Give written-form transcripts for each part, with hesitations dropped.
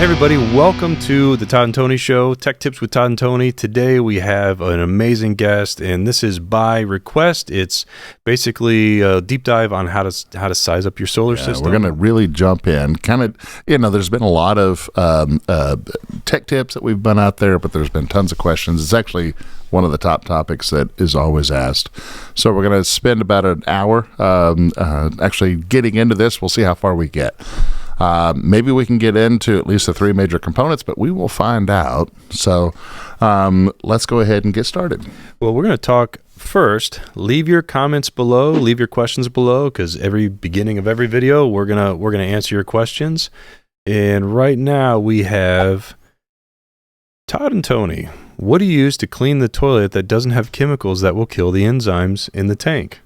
Hey everybody, welcome to the Todd and Tony Show, Tech Tips with Todd and Tony. Today we have an amazing guest, and this is by request. It's basically a deep dive on how to size up your solar system. We're going to really jump in. Kind of, there's been a lot of tech tips that we've been out there, but there's been tons of questions. It's actually one of the top topics that is always asked. So we're going to spend about an hour actually getting into this. We'll see how far we get. Maybe we can get into at least the three major components, but we will find out. So let's go ahead and get started. Well, we're going to talk first. Leave your comments below. Leave your questions below, because every beginning of every video, we're gonna answer your questions. And right now we have Todd and Tony. What do you use to clean the toilet that doesn't have chemicals that will kill the enzymes in the tank?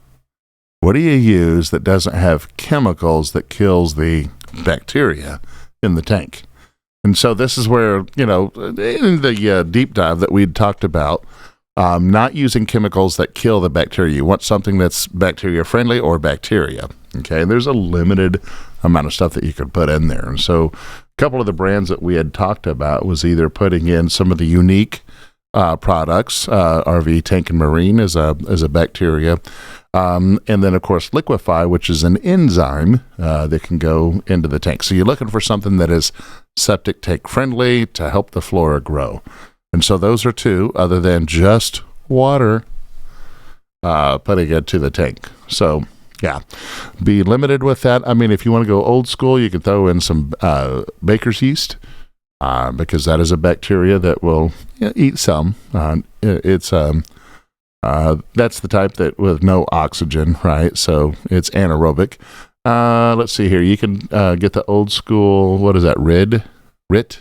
What do you use that doesn't have chemicals that kills the bacteria in the tank? And so this is where, in the deep dive that we'd talked about, not using chemicals that kill the bacteria. You want something that's bacteria friendly or bacteria. Okay, and there's a limited amount of stuff that you could put in there. And so a couple of the brands that we had talked about was either putting in some of the unique products, RV Tank and Marine as a bacteria, and then of course Liquefy, which is an enzyme that can go into the tank. So you're looking for something that is septic tank friendly to help the flora grow. And so those are two, other than just water putting it to the tank. So yeah, be limited with that. I mean, if you want to go old school, you can throw in some baker's yeast. Because that is a bacteria that will eat some. It's that's the type that with no oxygen, right? So it's anaerobic. Let's see here. You can get the old school. What is that? RIT.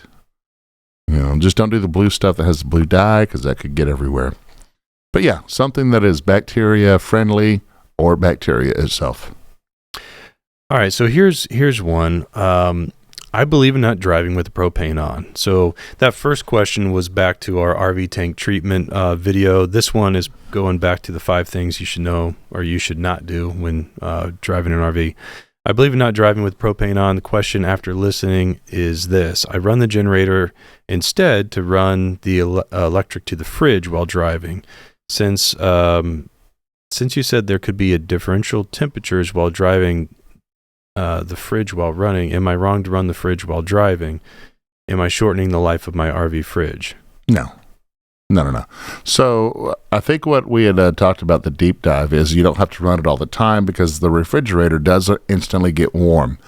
Just don't do the blue stuff that has the blue dye, because that could get everywhere. But yeah, something that is bacteria friendly or bacteria itself. All right. So here's one. I believe in not driving with the propane on. So that first question was back to our RV tank treatment video. This one is going back to the 5 things you should know or you should not do when driving an RV. I believe in not driving with propane on. The question after listening is this: I run the generator instead to run the electric to the fridge while driving. Since you said there could be a differential temperatures while driving the fridge while running, am I wrong to run the fridge while driving? Am I shortening the life of my RV fridge? No. So I think what we had talked about the deep dive is you don't have to run it all the time, because the refrigerator does instantly get warm.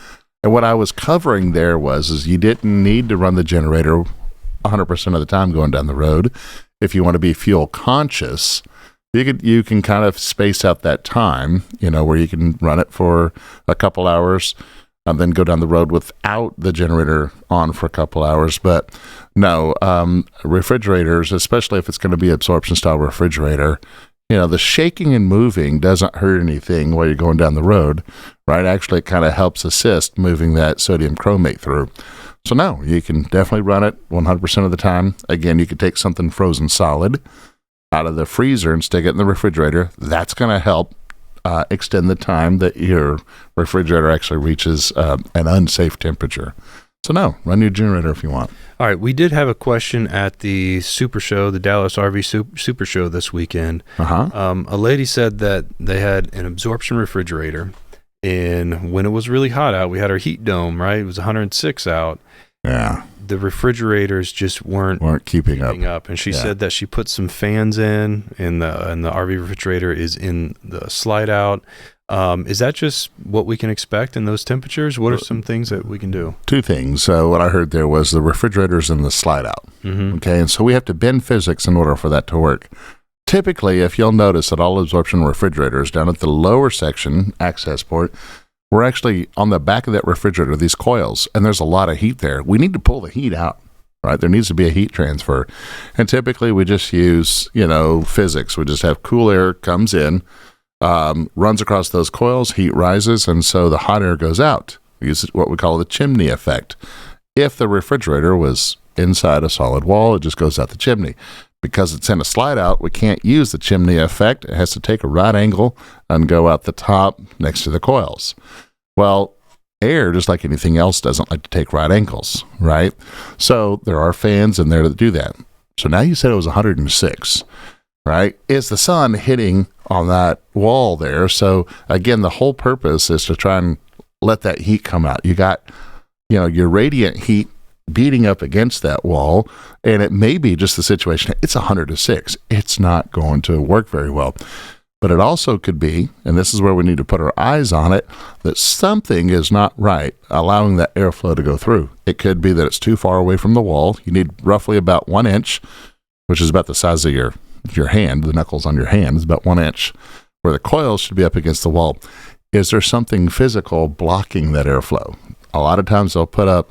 And what I was covering there is you didn't need to run the generator 100% of the time going down the road. If you want to be fuel conscious, you can kind of space out that time, where you can run it for a couple hours and then go down the road without the generator on for a couple hours. But no, refrigerators, especially if it's going to be absorption style refrigerator, the shaking and moving doesn't hurt anything while you're going down the road, right? Actually, it kind of helps assist moving that sodium chromate through. So no, you can definitely run it 100% of the time. Again, you could take something frozen solid out of the freezer and stick it in the refrigerator. That's going to help extend the time that your refrigerator actually reaches an unsafe temperature. So no, run your generator if you want. All right, we did have a question at the Super Show, the Dallas RV Super Show this weekend. A lady said that they had an absorption refrigerator, and when it was really hot out, we had our heat dome, right? It was 106 out. Yeah. The refrigerators just weren't keeping up. And she said that she put some fans in, and the RV refrigerator is in the slide out. Is that just what we can expect in those temperatures? What are some things that we can do? 2 things. What I heard there was the refrigerator's in the slide out. Mm-hmm. Okay, and so we have to bend physics in order for that to work. Typically, if you'll notice that all absorption refrigerators down at the lower section, access port, we're actually on the back of that refrigerator, these coils, and there's a lot of heat there. We need to pull the heat out, right? There needs to be a heat transfer. And typically we just use, physics. We just have cool air comes in, runs across those coils, heat rises, and so the hot air goes out. We use what we call the chimney effect. If the refrigerator was inside a solid wall, it just goes out the chimney. Because it's in a slide out, we can't use the chimney effect. It has to take a right angle and go out the top next to the coils. Well, air, just like anything else, doesn't like to take right angles, right? So there are fans in there that do that. So now you said it was 106, right? Is the sun hitting on that wall there? So again, the whole purpose is to try and let that heat come out. You got, your radiant heat beating up against that wall, and it may be just the situation. It's 106. It's not going to work very well. But it also could be, and this is where we need to put our eyes on it, that something is not right allowing that airflow to go through. It could be that it's too far away from the wall. You need roughly about 1 inch, which is about the size of your hand. The knuckles on your hand is about 1 inch, where the coils should be up against the wall. Is there something physical blocking that airflow? A lot of times they'll put up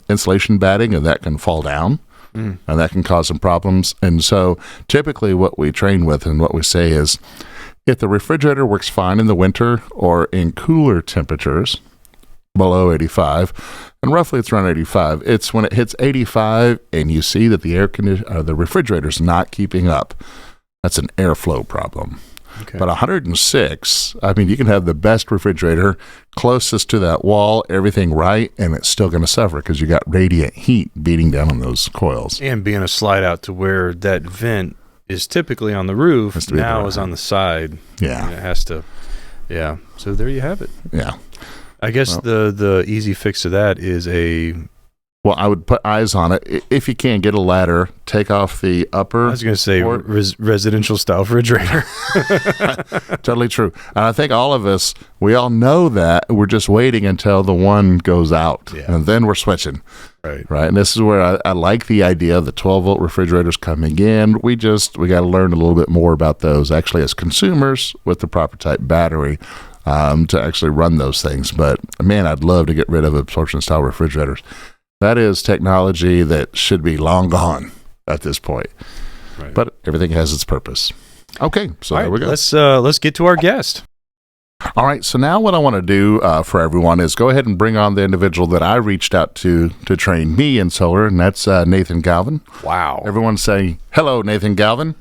insulation batting, and that can fall down. And that can cause some problems. And so typically what we train with and what we say is, if the refrigerator works fine in the winter or in cooler temperatures below 85, and roughly it's around 85, it's when it hits 85 and you see that the refrigerator's not keeping up, that's an airflow problem. Okay. But 106, I mean, you can have the best refrigerator closest to that wall, everything right, and it's still going to suffer because you got radiant heat beating down on those coils. And being a slide out to where that vent is typically on the roof, now is on the side. Yeah. And it has to, yeah. So there you have it. Yeah. I guess the easy fix to that is well, I would put eyes on it. If you can, get a ladder, take off the upper. I was going to say residential style refrigerator. Totally true. And I think all of us, we all know that. We're just waiting until the one goes out, and then we're switching. Right. And this is where I like the idea of the 12-volt refrigerators coming in. We got to learn a little bit more about those, actually, as consumers with the proper type battery to actually run those things. But, man, I'd love to get rid of absorption-style refrigerators. That is technology that should be long gone at this point. Right. But everything has its purpose. Okay, so there we go. Let's get to our guest. All right, so now what I want to do for everyone is go ahead and bring on the individual that I reached out to train me in solar, and that's Nathan Galvin. Wow. Everyone say, hello, Nathan Galvin.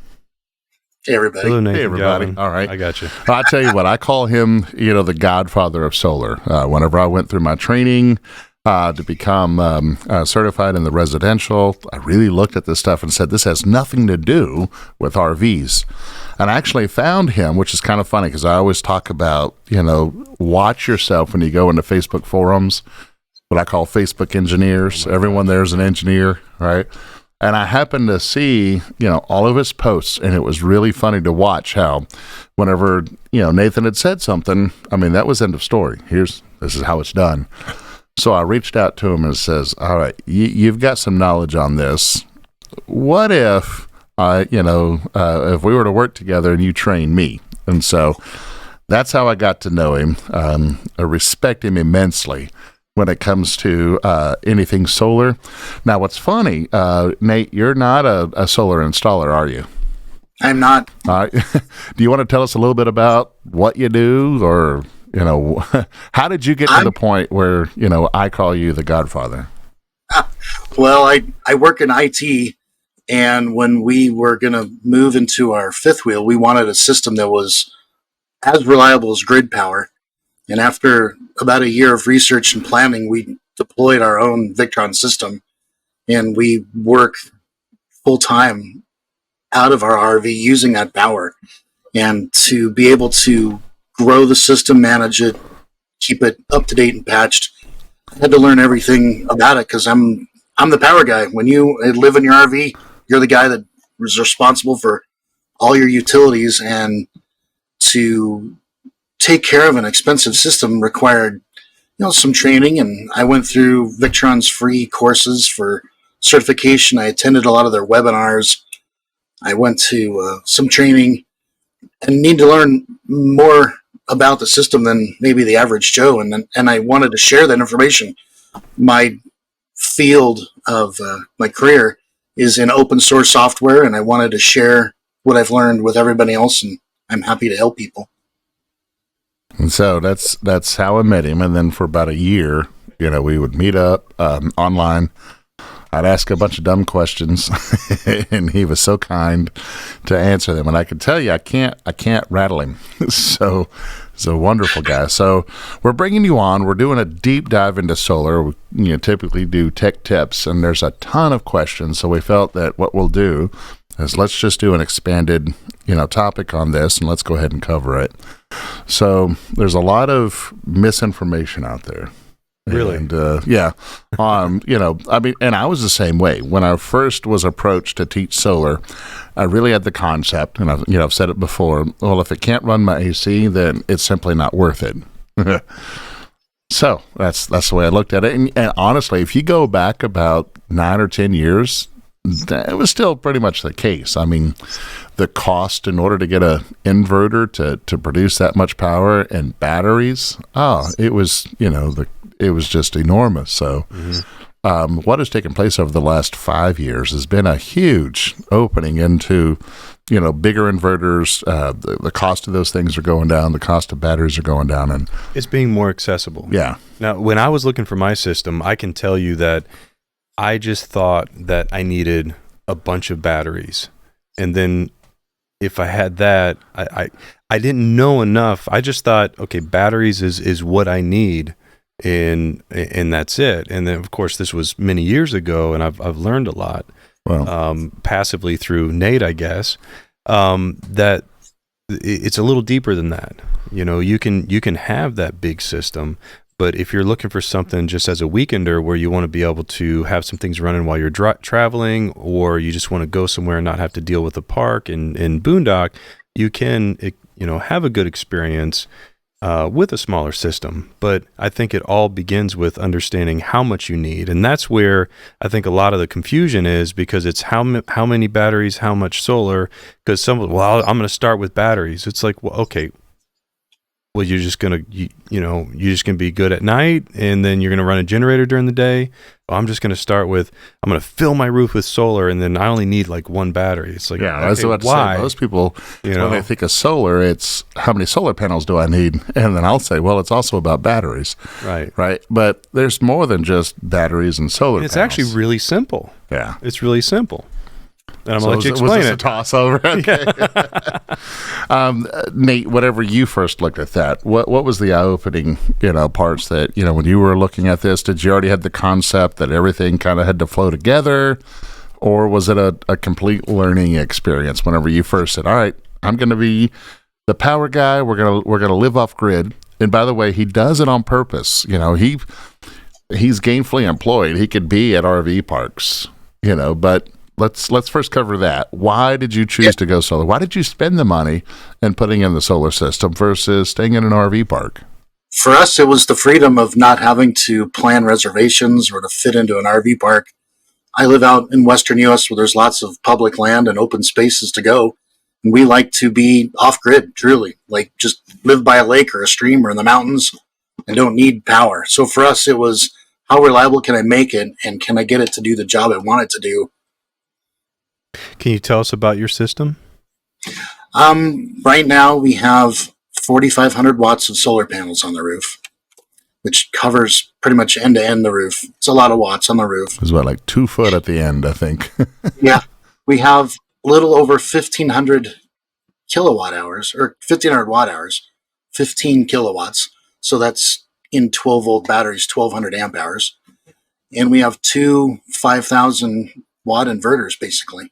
Hey, everybody. Hello, Nathan Hey, everybody. Galvin. All right. I got you. I tell you what, I call him, the Godfather of solar. Whenever I went through my training to become certified in the residential, I really looked at this stuff and said, this has nothing to do with RVs. And I actually found him, which is kind of funny because I always talk about, watch yourself when you go into Facebook forums, what I call Facebook engineers. Everyone there is an engineer, right? And I happened to see, all of his posts, and it was really funny to watch how whenever, Nathan had said something, I mean, that was end of story. This is how it's done. So I reached out to him and says, all right, you've got some knowledge on this. What if, if we were to work together and you train me? And so that's how I got to know him. I respect him immensely when it comes to anything solar. Now, what's funny, Nate, you're not a solar installer, are you? I'm not. All right. Do you want to tell us a little bit about what you do, or how did you get to the point where, I call you the Godfather? Well, I work in IT, and when we were going to move into our fifth wheel, we wanted a system that was as reliable as grid power. And after about a year of research and planning, we deployed our own Victron system, and we work full-time out of our RV using that power. And to be able to grow the system, manage it, keep it up to date and patched, I had to learn everything about it because I'm the power guy. When you live in your RV, you're the guy that is responsible for all your utilities, and to take care of an expensive system required some training. And I went through Victron's free courses for certification. I attended a lot of their webinars. I went to some training and need to learn more about the system than maybe the average Joe. And I wanted to share that information. My field of my career is in open source software, and I wanted to share what I've learned with everybody else, and I'm happy to help people. And so that's how I met him. And then for about a year, we would meet up online. I'd ask a bunch of dumb questions, and he was so kind to answer them. And I can tell you, I can't rattle him. So He's a wonderful guy. So we're bringing you on. We're doing a deep dive into solar. We typically do tech tips, and there's a ton of questions. So we felt that what we'll do is let's just do an expanded, topic on this, and let's go ahead and cover it. So there's a lot of misinformation out there. Really? And, yeah. And I was the same way. When I first was approached to teach solar, I really had the concept, and I've said it before, well, if it can't run my AC, then it's simply not worth it. So that's the way I looked at it. And honestly, if you go back about 9 or 10 years, it was still pretty much the case. I mean, the cost in order to get an inverter to produce that much power and batteries, it was, it was just enormous. So what has taken place over the last 5 years has been a huge opening into, bigger inverters. The cost of those things are going down. The cost of batteries are going down. And it's being more accessible. Yeah. Now, when I was looking for my system, I can tell you that I just thought that I needed a bunch of batteries. And then if I had that, I didn't know enough. I just thought, okay, batteries is what I need. And that's it. And then, of course, this was many years ago, and I've learned a lot, passively through Nate, I guess, that it's a little deeper than that. You can have that big system, but if you're looking for something just as a weekender where you want to be able to have some things running while you're traveling, or you just want to go somewhere and not have to deal with the park and boondock, you can have a good experience with a smaller system. But I think it all begins with understanding how much you need. And that's where I think a lot of the confusion is, because it's how many batteries, how much solar, because I'm going to start with batteries. It's like, well, okay, well, you're just going to, you're just going to be good at night, and then you're going to run a generator during the day. Well, I'm just going to start with, I'm going to fill my roof with solar, and then I only need like one battery. It's like, yeah, okay, that's what why? Most people, when they think of solar, it's how many solar panels do I need? And then I'll say, well, it's also about batteries. Right. But there's more than just batteries and solar And it's panels. actually really simple. Yeah. It's really simple. And I'm going to let you explain was this it. a toss over? Okay. Nate, whenever you first looked at that, what was the eye-opening, parts that, when you were looking at this, did you already have the concept that everything kind of had to flow together, or was it a complete learning experience whenever you first said, all right, I'm going to be the power guy, we're going to live off grid? And by the way, he does it on purpose. He's gainfully employed. He could be at RV parks, but let's first cover that. Why did you choose to go solar? Why did you spend the money in putting in the solar system versus staying in an RV park? For us, it was the freedom of not having to plan reservations or to fit into an RV park. I live out in Western U.S. where there's lots of public land and open spaces to go. And we like to be off grid, truly, like just live by a lake or a stream or in the mountains and don't need power. So for us, it was, how reliable can I make it, and can I get it to do the job I want it to do? Can you tell us about your system? Right now we have 4,500 watts of solar panels on the roof, which covers pretty much end to end the roof. It's a lot of watts on the roof. It's about like 2 foot at the end, I think. Yeah. We have a little over 1,500 kilowatt hours, or 1,500 watt hours, 15 kilowatts. So that's in 12 volt batteries, 1,200 amp hours. And we have 2 5,000 watt inverters, basically.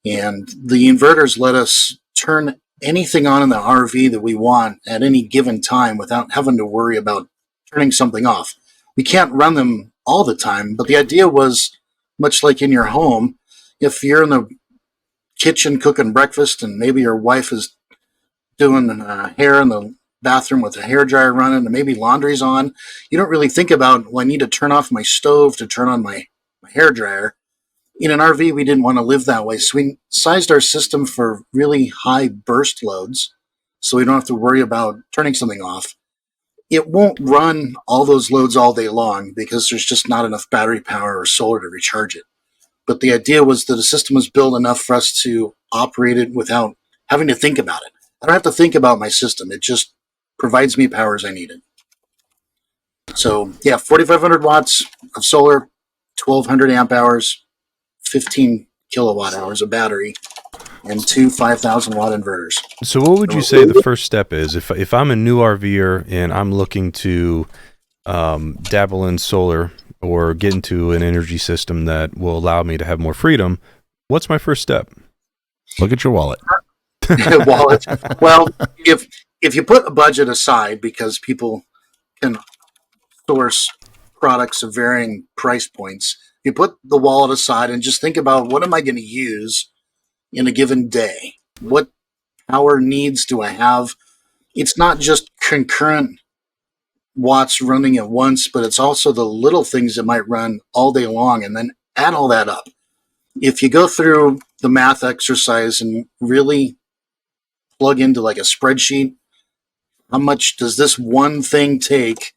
And the inverters let us turn anything on in the RV that we want at any given time without having to worry about turning something off. We can't run them all the time, but the idea was, much like in your home, if you're in the kitchen cooking breakfast and maybe your wife is doing hair in the bathroom with a hair dryer running and maybe laundry's on, you don't really think about, well, I need to turn off my stove to turn on my hair dryer. In an RV, we didn't want to live that way, so we sized our system for really high burst loads, so we don't have to worry about turning something off. It won't run all those loads all day long because there's just not enough battery power or solar to recharge it. But the idea was that the system was built enough for us to operate it without having to think about it. I don't have to think about my system. It just provides me power as I need it. So, yeah, 4,500 watts of solar, 1,200 amp hours, 15 kilowatt hours of battery. and two 5,000 watt inverters. So what would you say the first step is? If I'm a new RVer and I'm looking to dabble in solar or get into an energy system that will allow me to have more freedom, what's my first step? Look at your wallet. Wallet. Well, if you put a budget aside, because people can source products of varying price points, you put the wallet aside and just think about, what am I going to use in a given day? What power needs do I have? It's not just concurrent watts running at once, but it's also the little things that might run all day long, and then add all that up. If you go through the math exercise and really plug into like a spreadsheet, how much does this one thing take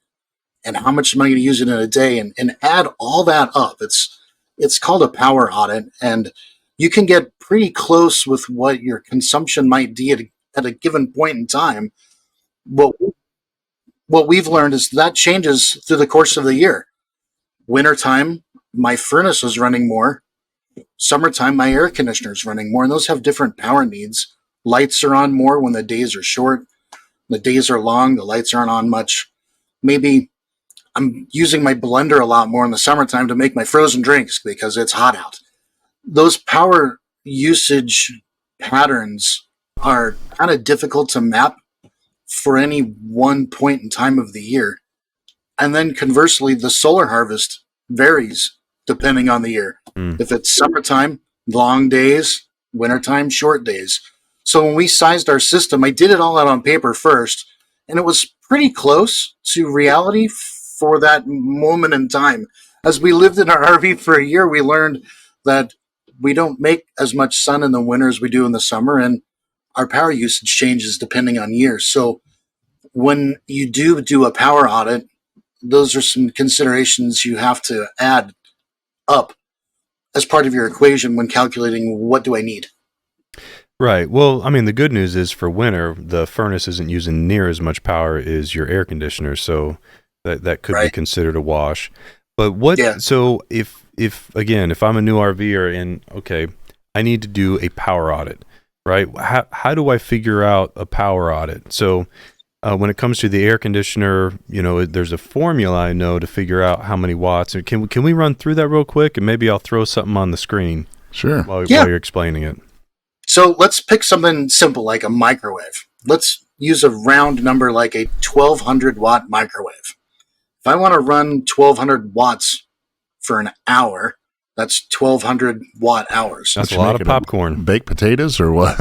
and how much am I going to use it in a day, and add all that up. It's called a power audit, and you can get pretty close with what your consumption might be at a given point in time. What we've learned is that changes through the course of the year. Wintertime, my furnace is running more. Summertime, my air conditioner is running more, and those have different power needs. Lights are on more when the days are short. The days are long, the lights aren't on much. Maybe I'm using my blender a lot more in the summertime to make my frozen drinks because it's hot out. Those power usage patterns are kind of difficult to map for any one point in time of the year. And then conversely, the solar harvest varies depending on the year. If it's summertime, long days, wintertime, short days. So when we sized our system, I did it all out on paper first, and it was pretty close to reality for that moment in time. As we lived in our RV for a year, we learned that we don't make as much sun in the winter as we do in the summer, and our power usage changes depending on years. So when you do a power audit, those are some considerations you have to add up as part of your equation when calculating what do I need. Right. Well, I mean, the good news is for winter, the furnace isn't using near as much power as your air conditioner, so that could be considered a wash. But so if I'm a new RVer and okay, I need to do a power audit, right? How do I figure out a power audit? So when it comes to the air conditioner, there's a formula I know to figure out how many watts. Can we run through that real quick, and maybe I'll throw something on the screen while you're explaining it. So let's pick something simple like a microwave. Let's use a round number like a 1200 watt microwave. If I want to run 1200 watts for an hour, that's 1200 watt hours. That's a lot of popcorn. Baked potatoes or what?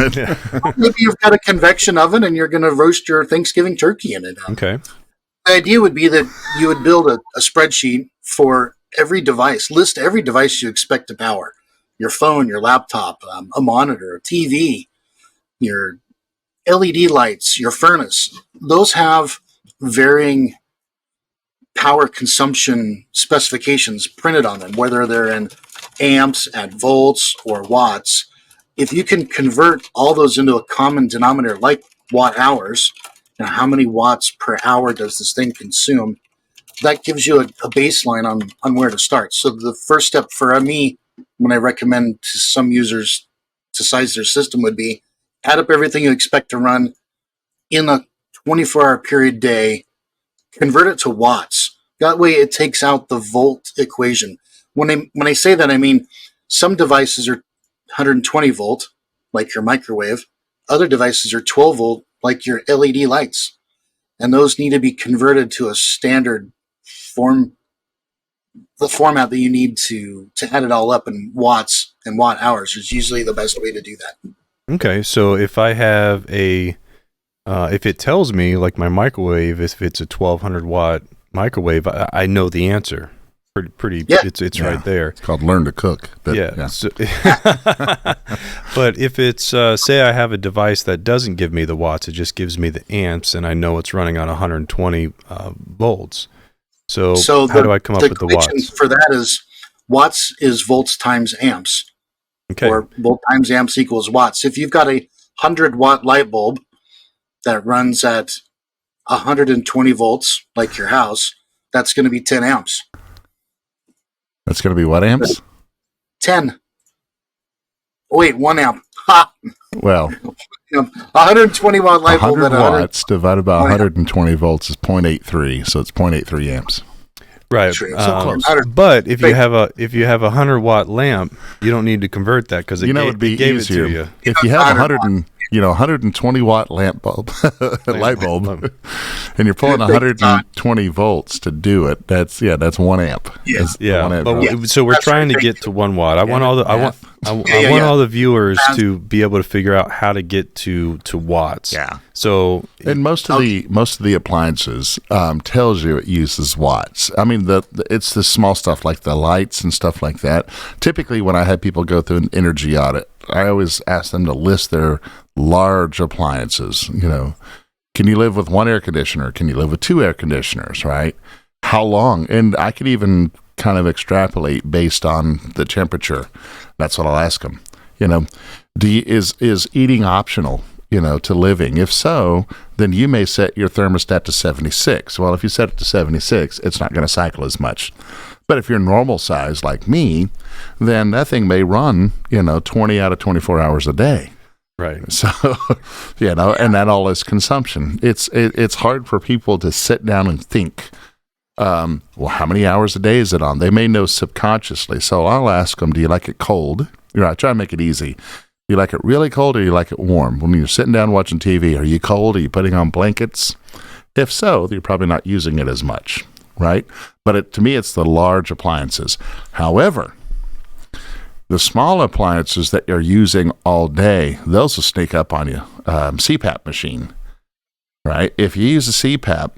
Maybe you've got a convection oven and you're going to roast your Thanksgiving turkey in it. Okay. The idea would be that you would build a spreadsheet for every device, list every device you expect to power. Your phone, your laptop, a monitor, a TV, your LED lights, your furnace. Those have varying power consumption specifications printed on them, whether they're in amps, at volts, or watts. If you can convert all those into a common denominator like watt hours, how many watts per hour does this thing consume, that gives you a baseline on where to start. So the first step for me, when I recommend to some users to size their system, would be add up everything you expect to run in a 24-hour period day, convert it to watts. That way it takes out the volt equation. When I say that, I mean some devices are 120 volt, like your microwave. Other devices are 12 volt, like your LED lights. And those need to be converted to a standard form, the format that you need to add it all up in watts and watt hours is usually the best way to do that. Okay, so if I have if it tells me, like my microwave, if it's a 1200 watt microwave, I know the answer. Pretty. Yeah. It's right there. It's called Learn to Cook. But, So, but if it's say I have a device that doesn't give me the watts, it just gives me the amps, and I know it's running on 120 volts. So how do I come up with the watts? For that is watts is volts times amps. Okay. Or volt times amps equals watts. If you've got a 100 watt light bulb that runs at 120 volts, like your house, that's going to be 10 amps. That's going to be what amps? 10. Oh, wait, 1 amp. Well, 120 watt light bulb 100 at 100. watts divided by 120 volts is 0.83, so it's 0.83 amps. Right. True. So close. But if you have a 100-watt lamp, you don't need to convert that because it it'd be gave easier it to you. if you have 120 watt lamp bulb, light bulb, and you're pulling 120 volts to do it. That's 1 amp. Yeah. That's Yeah, 1 amp but drop. so we're That's trying to right. get to 1 watt. I want all the I want all the viewers to be able to figure out how to get to watts. Yeah. So And most of the appliances tells you it uses watts. I mean, it's the small stuff like the lights and stuff like that. Typically, when I have people go through an energy audit, I always ask them to list their large appliances. Can you live with 1 air conditioner? Can you live with 2 air conditioners? Right? How long? And I could even kind of extrapolate based on the temperature. That's what I'll ask them. Is eating optional? To living. If so, then you may set your thermostat to 76. Well, if you set it to 76, it's not going to cycle as much. But if you're normal size like me, then that thing may run, 20 out of 24 hours a day. right. So, and that all is consumption. It's hard for people to sit down and think, well, how many hours a day is it on? They may know subconsciously. So I'll ask them, do you like it cold? I try to make it easy. You like it really cold or you like it warm? When you're sitting down watching TV, are you cold? Are you putting on blankets? If so, you're probably not using it as much, right? But to me, it's the large appliances. However, the small appliances that you're using all day, those will sneak up on you. CPAP machine, right? If you use a CPAP,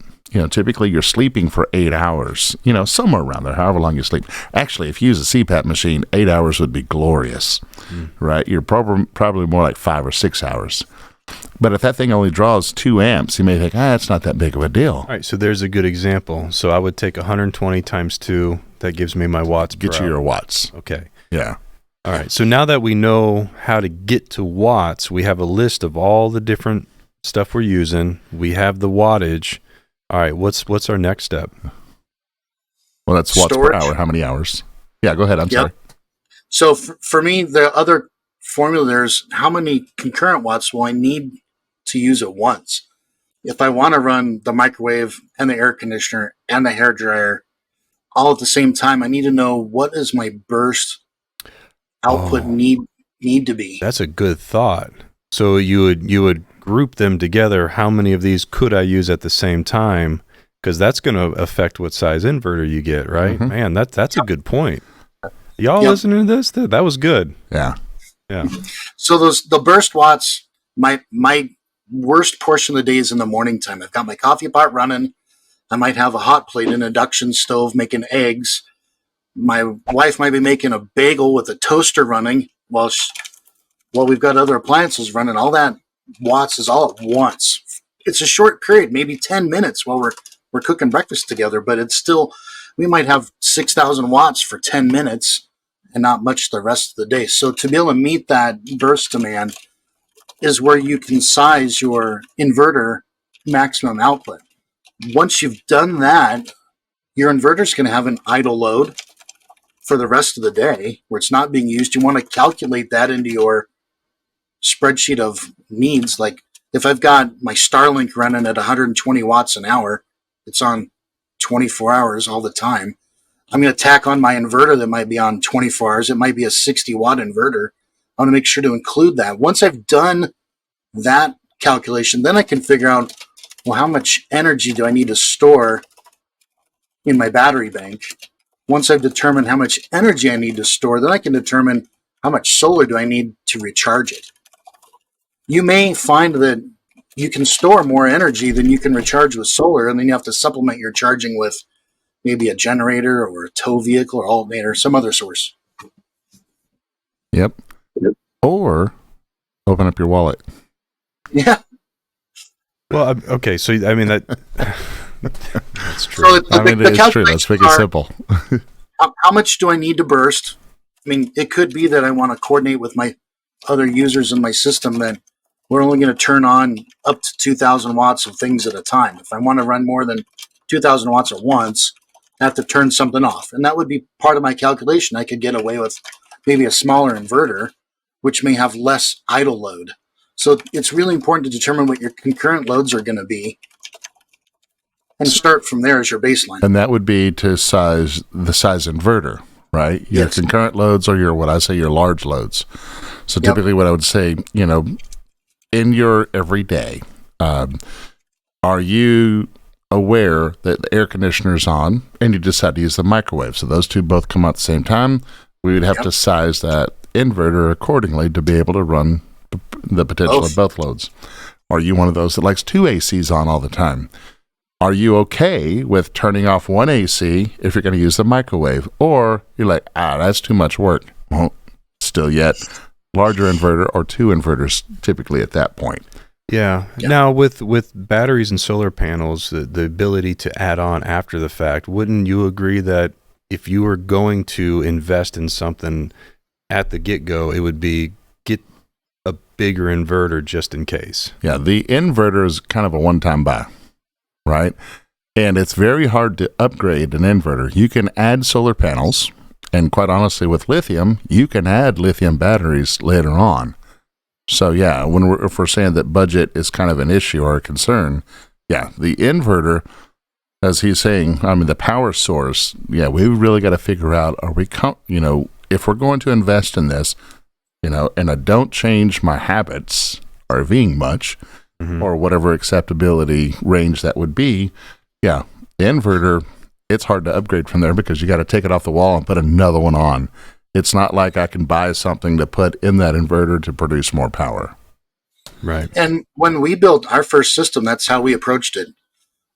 typically you're sleeping for 8 hours, somewhere around there, however long you sleep. Actually, if you use a CPAP machine, 8 hours would be glorious, right? You're probably more like 5 or 6 hours. But if that thing only draws 2 amps, you may think, it's not that big of a deal. All right, so there's a good example. So I would take 120 times 2. That gives me my watts per Get you hour. your watts. Okay. Yeah. All right, so now that we know how to get to watts, we have a list of all the different stuff we're using. We have the wattage. All right, what's our next step? Well, that's watts per Storage. hour. How many hours? Yeah, go ahead. I'm sorry. So for me, the other formula there's how many concurrent watts will I need to use at once? If I want to run the microwave and the air conditioner and the hair dryer all at the same time, I need to know what is my burst output need to be. That's a good thought. So you would group them together. How many of these could I use at the same time? Because that's going to affect what size inverter you get, right? Mhm. Man, that's a good point. Y'all Yep. listening to this? That was good. Yeah. Yeah. So the burst watts, my worst portion of the day is in the morning time. I've got my coffee pot running. I might have a hot plate, an induction stove making eggs. My wife might be making a bagel with a toaster running while we've got other appliances running. All that watts is all at once. It's a short period, maybe 10 minutes while we're cooking breakfast together, but it's still, we might have 6,000 watts for 10 minutes and not much the rest of the day. So to be able to meet that burst demand is where you can size your inverter maximum output. Once you've done that, your inverter's going to have an idle load for the rest of the day where it's not being used. You want to calculate that into your spreadsheet of needs. Like if I've got my Starlink running at 120 watts an hour, it's on 24 hours all the time. I'm going to tack on my inverter that might be on 24 hours. It might be a 60 watt inverter. I want to make sure to include that. Once I've done that calculation, then I can figure out, well, how much energy do I need to store in my battery bank? Once I've determined how much energy I need to store, then I can determine how much solar do I need to recharge it. You may find that you can store more energy than you can recharge with solar, and then you have to supplement your charging with maybe a generator or a tow vehicle or alternator, some other source. Yep. Or open up your wallet. Yeah. Well, okay. So I mean that's true. So It is true. Let's make it simple. How much do I need to burst? I mean, it could be that I want to coordinate with my other users in my system that we're only going to turn on up to 2,000 watts of things at a time. If I want to run more than 2,000 watts at once, I have to turn something off. And that would be part of my calculation. I could get away with maybe a smaller inverter which may have less idle load. So it's really important to determine what your concurrent loads are going to be and start from there as your baseline. And that would be to size inverter, right? Your Yes. concurrent loads or your large loads. So Yep. typically what I would say, in your everyday, are you aware that the air conditioner's on and you decide to use the microwave? So those two both come out at the same time. We would have Yep. to size that inverter accordingly to be able to run the potential of both loads. Are you one of those that likes two ACs on all the time? Are you okay with turning off one AC if you're going to use the microwave? Or you're like, that's too much work. Well, still yet, larger inverter or two inverters typically at that point. Yeah. Now, with batteries and solar panels, the ability to add on after the fact, wouldn't you agree that if you were going to invest in something at the get-go, it would be get a bigger inverter just in case? Yeah, the inverter is kind of a one-time buy, right? And it's very hard to upgrade an inverter. You can add solar panels, and quite honestly, with lithium, you can add lithium batteries later on. So yeah, if we're saying that budget is kind of an issue or a concern, yeah, the inverter, as he's saying, the power source, yeah, we really got to figure out, if we're going to invest in this, and I don't change my habits RVing much, or whatever acceptability range that would be, yeah, the inverter, it's hard to upgrade from there because you got to take it off the wall and put another one on. It's not like I can buy something to put in that inverter to produce more power. Right. And when we built our first system, that's how we approached it.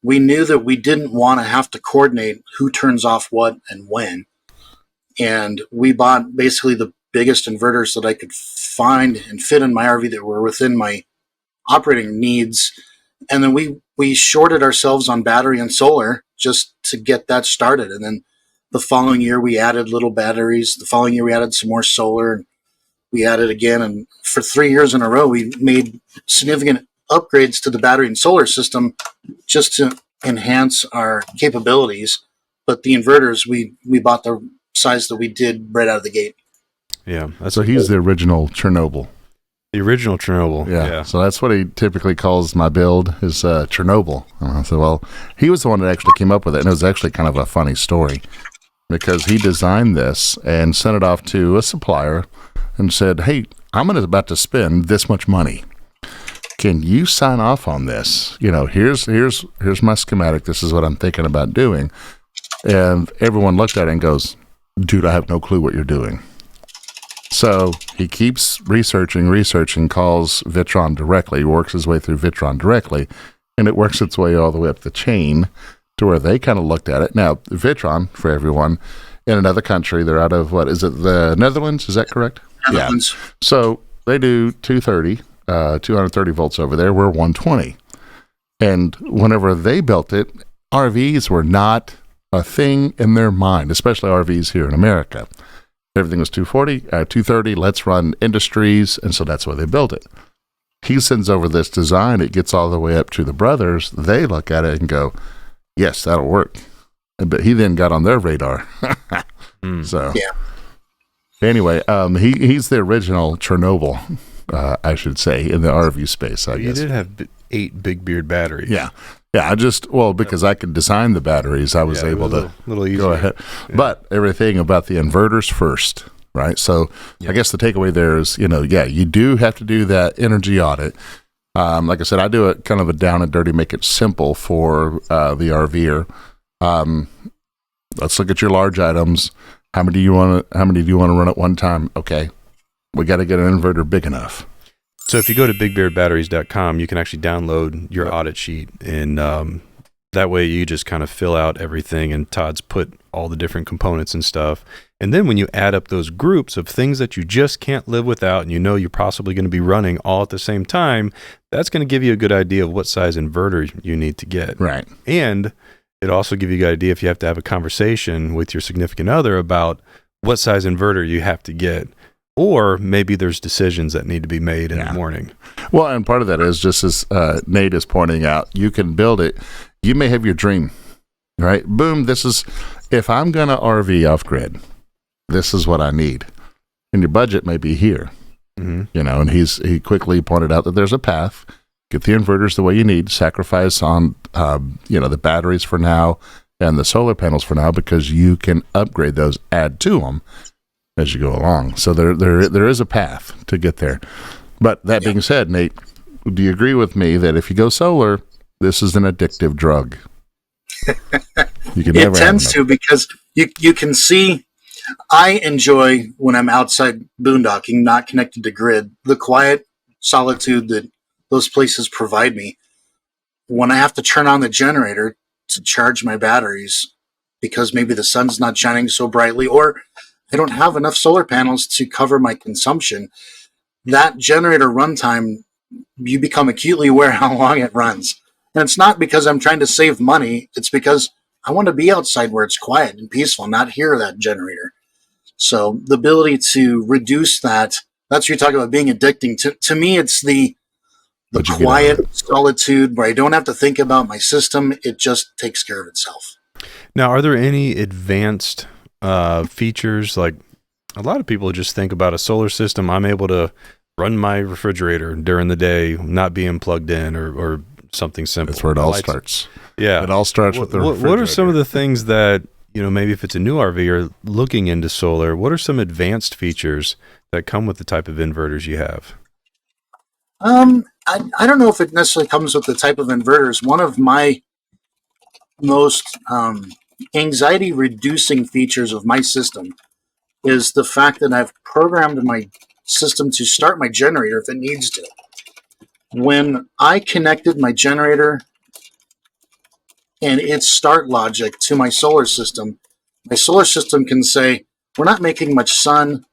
We knew that we didn't want to have to coordinate who turns off what and when. And we bought basically the biggest inverters that I could find and fit in my RV that were within my operating needs. And then we shorted ourselves on battery and solar just to get that started. And then the following year we added little batteries. The following year we added some more solar, and we added again. And for 3 years in a row, we made significant upgrades to the battery and solar system just to enhance our capabilities. But the inverters, we bought the size that we did right out of the gate. Yeah. So he's the original Chernobyl. The original Chernobyl. Yeah. So that's what he typically calls my build, is Chernobyl. And I said, well, he was the one that actually came up with it. And it was actually kind of a funny story because he designed this and sent it off to a supplier and said, hey, I'm about to spend this much money. Can you sign off on this? Here's my schematic. This is what I'm thinking about doing. And everyone looked at it and goes, dude, I have no clue what you're doing. So he keeps researching, calls Vitron directly, works his way through Vitron directly, and it works its way all the way up the chain to where they kind of looked at it. Now, Vitron, for everyone, in another country, they're out of, the Netherlands? Is that correct? Netherlands. Yeah. So they do 230 volts over there. We're 120. And whenever they built it, RVs were not a thing in their mind, especially RVs here in America. Everything was 230, let's run industries, and so that's why they built it. He sends over this design, it gets all the way up to the brothers, they look at it and go, yes, that'll work. But he then got on their radar. So, yeah. Anyway, he's the original Chernobyl, I should say, in the RV space, I guess. You did have 8 Big Beard batteries. Yeah. Yeah, because I could design the batteries, I was able to little easier. go ahead. Yeah. But everything about the inverters first, right? So I guess the takeaway there is, you do have to do that energy audit. Like I said, I do it kind of a down and dirty, make it simple for the RVer. Let's look at your large items. How many do you want to run at one time? Okay, we got to get an inverter big enough. So if you go to bigbeardbatteries.com, you can actually download your audit sheet, and that way you just kind of fill out everything, and Todd's put all the different components and stuff. And then when you add up those groups of things that you just can't live without, and you're possibly going to be running all at the same time, that's going to give you a good idea of what size inverter you need to get. Right. And it also gives you a good idea if you have to have a conversation with your significant other about what size inverter you have to get. Or maybe there's decisions that need to be made in the morning. Well, and part of that is just as Nate is pointing out, you can build it. You may have your dream, right? Boom, if I'm going to RV off-grid, this is what I need. And your budget may be here. And he quickly pointed out that there's a path. Get the inverters the way you need, sacrifice on, the batteries for now and the solar panels for now, because you can upgrade those, add to them as you go along. So there is a path to get there. But that being said, Nate, do you agree with me that if you go solar, this is an addictive drug? It tends to, because you can see, I enjoy when I'm outside boondocking, not connected to grid, the quiet solitude that those places provide me. When I have to turn on the generator to charge my batteries because maybe the sun's not shining so brightly, or I don't have enough solar panels to cover my consumption, that generator runtime, you become acutely aware how long it runs. And it's not because I'm trying to save money. It's because I want to be outside where it's quiet and peaceful, not hear that generator. So the ability to reduce that's what you're talking about being addicting. To me, it's the quiet solitude where I don't have to think about my system. It just takes care of itself. Now, are there any advanced features? Like, a lot of people just think about a solar system. I'm able to run my refrigerator during the day, not being plugged in, or something simple. That's where it all starts. Yeah. It all starts with the refrigerator. What are some of the things that, maybe if it's a new RV or looking into solar, what are some advanced features that come with the type of inverters you have? I don't know if it necessarily comes with the type of inverters. One of my most anxiety reducing features of my system is the fact that I've programmed my system to start my generator if it needs to. When I connected my generator and its start logic to my solar system can say, we're not making much sun.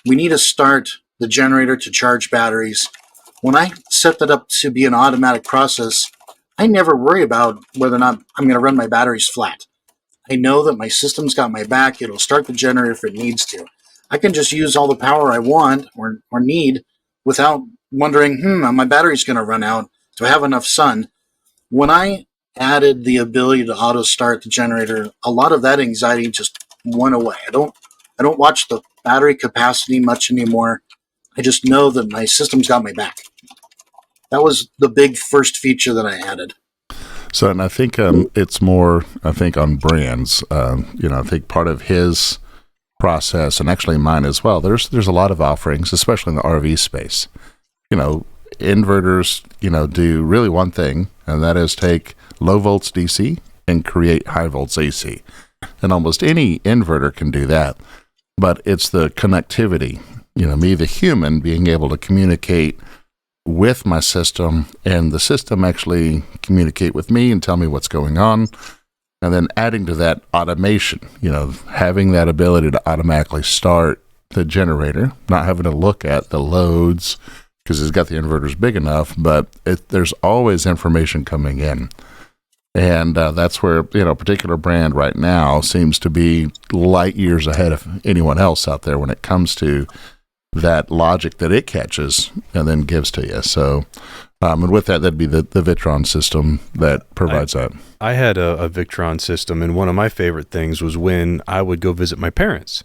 We need to start the generator to charge batteries. When I set that up to be an automatic process, I never worry about whether or not I'm going to run my batteries flat. I know that my system's got my back. It'll start the generator if it needs to. I can just use all the power I want or need without wondering, my battery's going to run out. Do I have enough sun? When I added the ability to auto start the generator, a lot of that anxiety just went away. I don't watch the battery capacity much anymore. I just know that my system's got my back. That was the big first feature that I added. So, and I think it's more, on brands. I think part of his process, and actually mine as well, there's a lot of offerings, especially in the RV space. Inverters, do really one thing, and that is take low volts DC and create high volts AC. And almost any inverter can do that. But it's the connectivity, me, the human, being able to communicate with my system, and the system actually communicate with me and tell me what's going on. And then adding to that automation, having that ability to automatically start the generator, not having to look at the loads because it's got the inverters big enough, but there's always information coming in. And that's where, a particular brand right now seems to be light years ahead of anyone else out there when it comes to that logic that it catches and then gives to you. So, and with that, that'd be the Victron system that provides that. I had a Victron system, and one of my favorite things was when I would go visit my parents.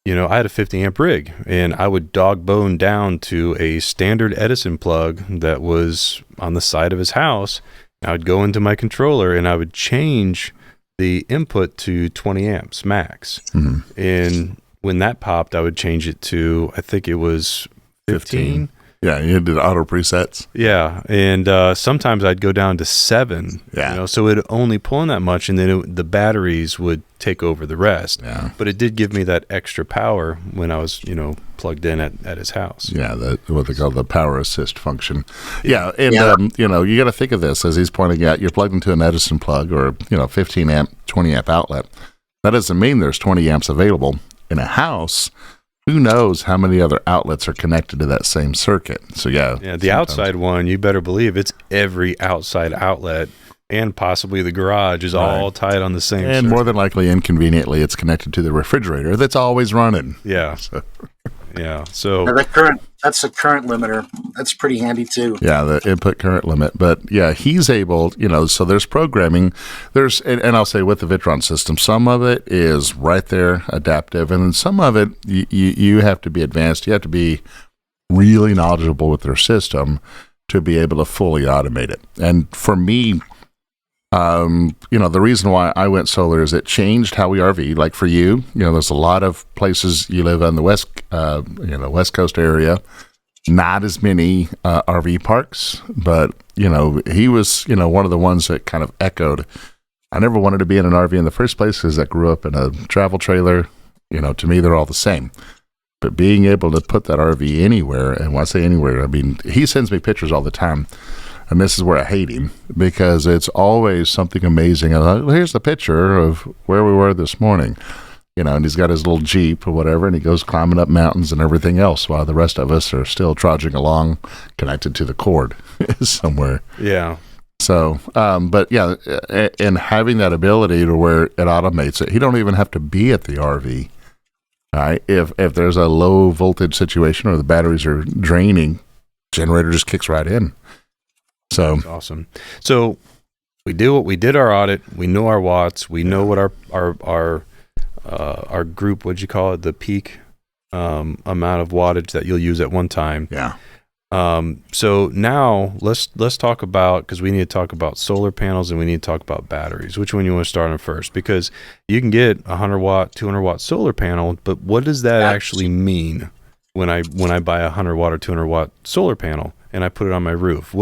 I had a 50 amp rig, and I would dog bone down to a standard Edison plug that was on the side of his house. I would go into my controller and I would change the input to 20 amps max. Mm-hmm. And when that popped, I would change it to, I think it was 15. Yeah, you did auto presets. Yeah, and sometimes I'd go down to 7. Yeah. So it only pulling that much, and then the batteries would take over the rest. Yeah. But it did give me that extra power when I was, plugged in at his house. Yeah, what they call the power assist function. Yeah, and you got to think of this as he's pointing out. You're plugged into an Edison plug or 15 amp, 20 amp outlet. That doesn't mean there's 20 amps available in a house. Who knows how many other outlets are connected to that same circuit? So the outside one, you better believe it's every outside outlet, and possibly the garage is all tied on the same and circuit. More than likely, inconveniently, it's connected to the refrigerator that's always running. Yeah. So that's a current limiter. That's pretty handy too. Yeah, the input current limit. But yeah, he's able, so there's programming. And I'll say with the Victron system, some of it is right there, adaptive, and then some of it you have to be advanced. You have to be really knowledgeable with their system to be able to fully automate it. And for me, the reason why I went solar is it changed how we RV. Like for you, there's a lot of places you live on the West Coast area, not as many RV parks, but he was one of the ones that kind of echoed. I never wanted to be in an RV in the first place because I grew up in a travel trailer. To me, they're all the same. But being able to put that RV anywhere, and when I say anywhere, I mean, he sends me pictures all the time. And this is where I hate him, because it's always something amazing. And here's the picture of where we were this morning. And he's got his little Jeep or whatever, and he goes climbing up mountains and everything else while the rest of us are still trudging along connected to the cord somewhere. Yeah. So, but yeah, and having that ability to where it automates it, he don't even have to be at the RV. Right? If there's a low voltage situation or the batteries are draining, generator just kicks right in. So that's awesome. So we did our audit. We know our watts. We know what our group, what'd you call it? The peak amount of wattage that you'll use at one time. Yeah. So now let's talk about, because we need to talk about solar panels and we need to talk about batteries. Which one you want to start on first? Because you can get a 100 watt, 200 watt solar panel, but what does that actually mean when I buy a 100 watt or 200 watt solar panel and I put it on my roof?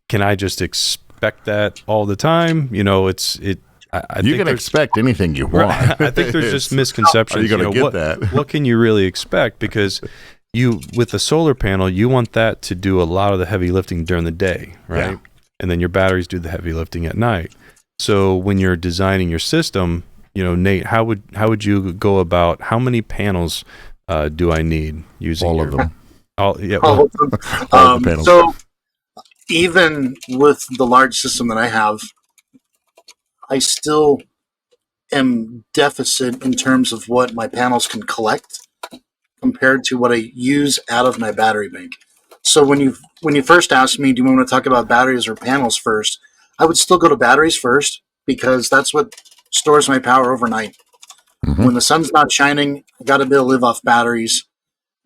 Can I just expect that all the time? I you can expect anything you want. I think there's just misconceptions. Are you going to get that? What can you really expect? Because with a solar panel, you want that to do a lot of the heavy lifting during the day, right? Yeah. And then your batteries do the heavy lifting at night. So when you're designing your system, Nate, how would you go about how many panels do I need using all of them? All of them. All of the panels. So even with the large system that I have, I still am deficit in terms of what my panels can collect compared to what I use out of my battery bank. So when you first asked me, do you want to talk about batteries or panels first? I would still go to batteries first, because that's what stores my power overnight. Mm-hmm. When the sun's not shining, I got to be able to live off batteries.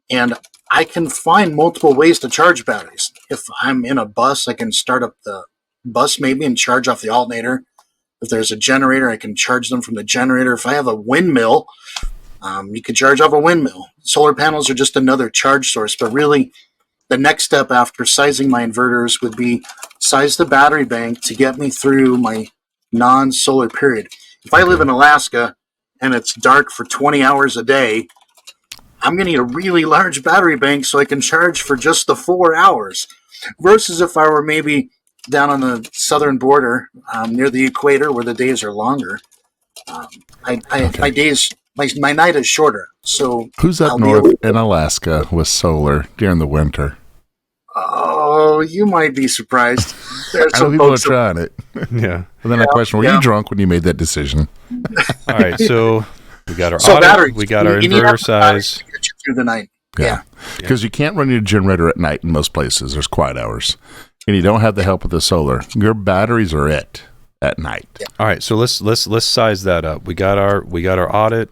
And I can find multiple ways to charge batteries. If I'm in a bus, I can start up the bus maybe and charge off the alternator. If there's a generator, I can charge them from the generator. If I have a windmill, you could charge off a windmill. Solar panels are just another charge source, but really the next step after sizing my inverters would be size the battery bank to get me through my non-solar period. If I live in Alaska and it's dark for 20 hours a day, I'm going to need a really large battery bank so I can charge for just the 4 hours. Versus if I were maybe down on the southern border near the equator where the days are longer, my night is shorter. So who's up north in Alaska with solar during the winter? Oh, you might be surprised. There's some people are trying it. Yeah. And then I question: were you drunk when you made that decision? All right, so we got our audit, batteries. We got our inverter size. To get you through the night. Yeah, because you can't run your generator at night in most places. There's quiet hours, and you don't have the help of the solar. Your batteries are at night. Yeah. All right, so let's size that up. We got our audit.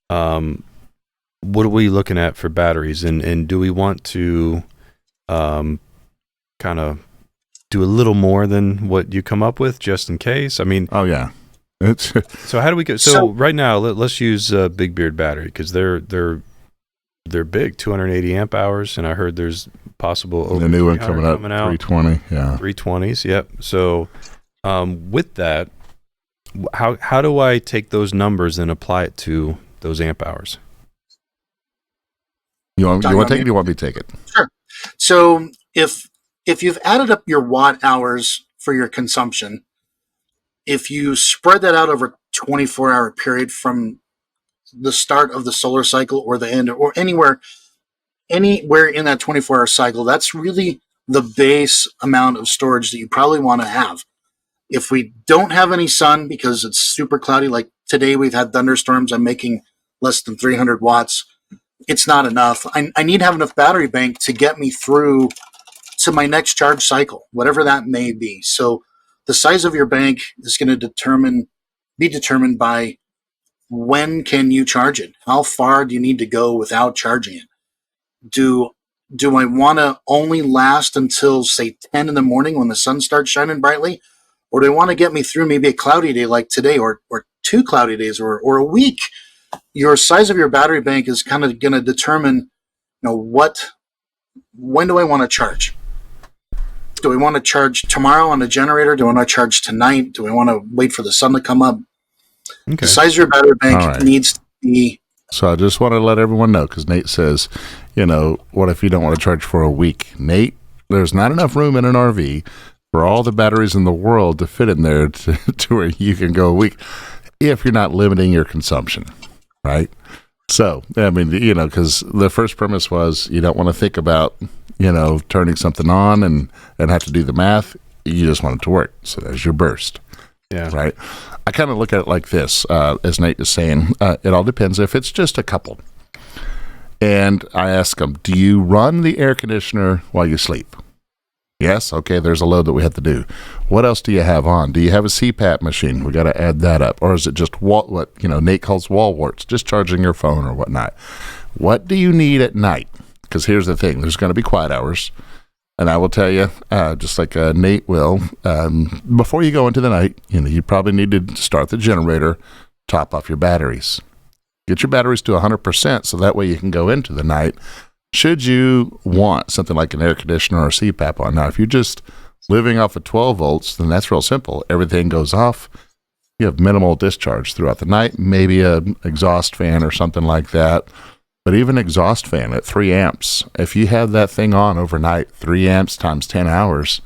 What are we looking at for batteries, and do we want to kind of do a little more than what you come up with just in case? I mean, oh yeah. So how do we go? So right now, let's use Big Beard battery, because they're big, 280 amp hours, and I heard there's possible over the new one coming out 320. Yeah, 320s. Yep. So with that, how do I take those numbers and apply it to those amp hours? You want to take it? Or you want me to take it? Sure. So if you've added up your watt hours for your consumption, if you spread that out over a 24-hour period from the start of the solar cycle or the end, or anywhere in that 24-hour cycle, that's really the base amount of storage that you probably want to have. If we don't have any sun because it's super cloudy, like today we've had thunderstorms, I'm making less than 300 watts. It's not enough. I need to have enough battery bank to get me through to my next charge cycle, whatever that may be. So the size of your bank is going to be determined by when can you charge it? How far do you need to go without charging it? Do do I want to only last until, say, 10 in the morning when the sun starts shining brightly? Or do I want to get me through maybe a cloudy day like today, or 2 cloudy days, or a week? Your size of your battery bank is kind of going to determine, when do I want to charge? Do we want to charge tomorrow on the generator? Do I want to charge tonight? Do we want to wait for the sun to come up? Okay. The size of your battery bank All right. needs to be. So I just want to let everyone know, because Nate says, what if you don't want to charge for a week? Nate, there's not enough room in an RV for all the batteries in the world to fit in there to where you can go a week if you're not limiting your consumption, right? So, I mean, because the first premise was you don't want to think about, turning something on and have to do the math. You just want it to work. So there's your burst. Yeah. Right. I kind of look at it like this, as Nate is saying, it all depends if it's just a couple. And I ask them, do you run the air conditioner while you sleep? Yes. Okay. There's a load that we have to do. What else do you have on? Do you have a CPAP machine? We got to add that up. Or is it just what Nate calls wall warts, just charging your phone or whatnot? What do you need at night? Because here's the thing, there's going to be quiet hours. And I will tell you, just like Nate will, before you go into the night, you probably need to start the generator, top off your batteries. Get your batteries to 100%, so that way you can go into the night. Should you want something like an air conditioner or CPAP on? Now, if you're just living off of 12 volts, then that's real simple. Everything goes off. You have minimal discharge throughout the night, maybe an exhaust fan or something like that. But even exhaust fan at 3 amps, if you have that thing on overnight, 3 amps times 10 hours,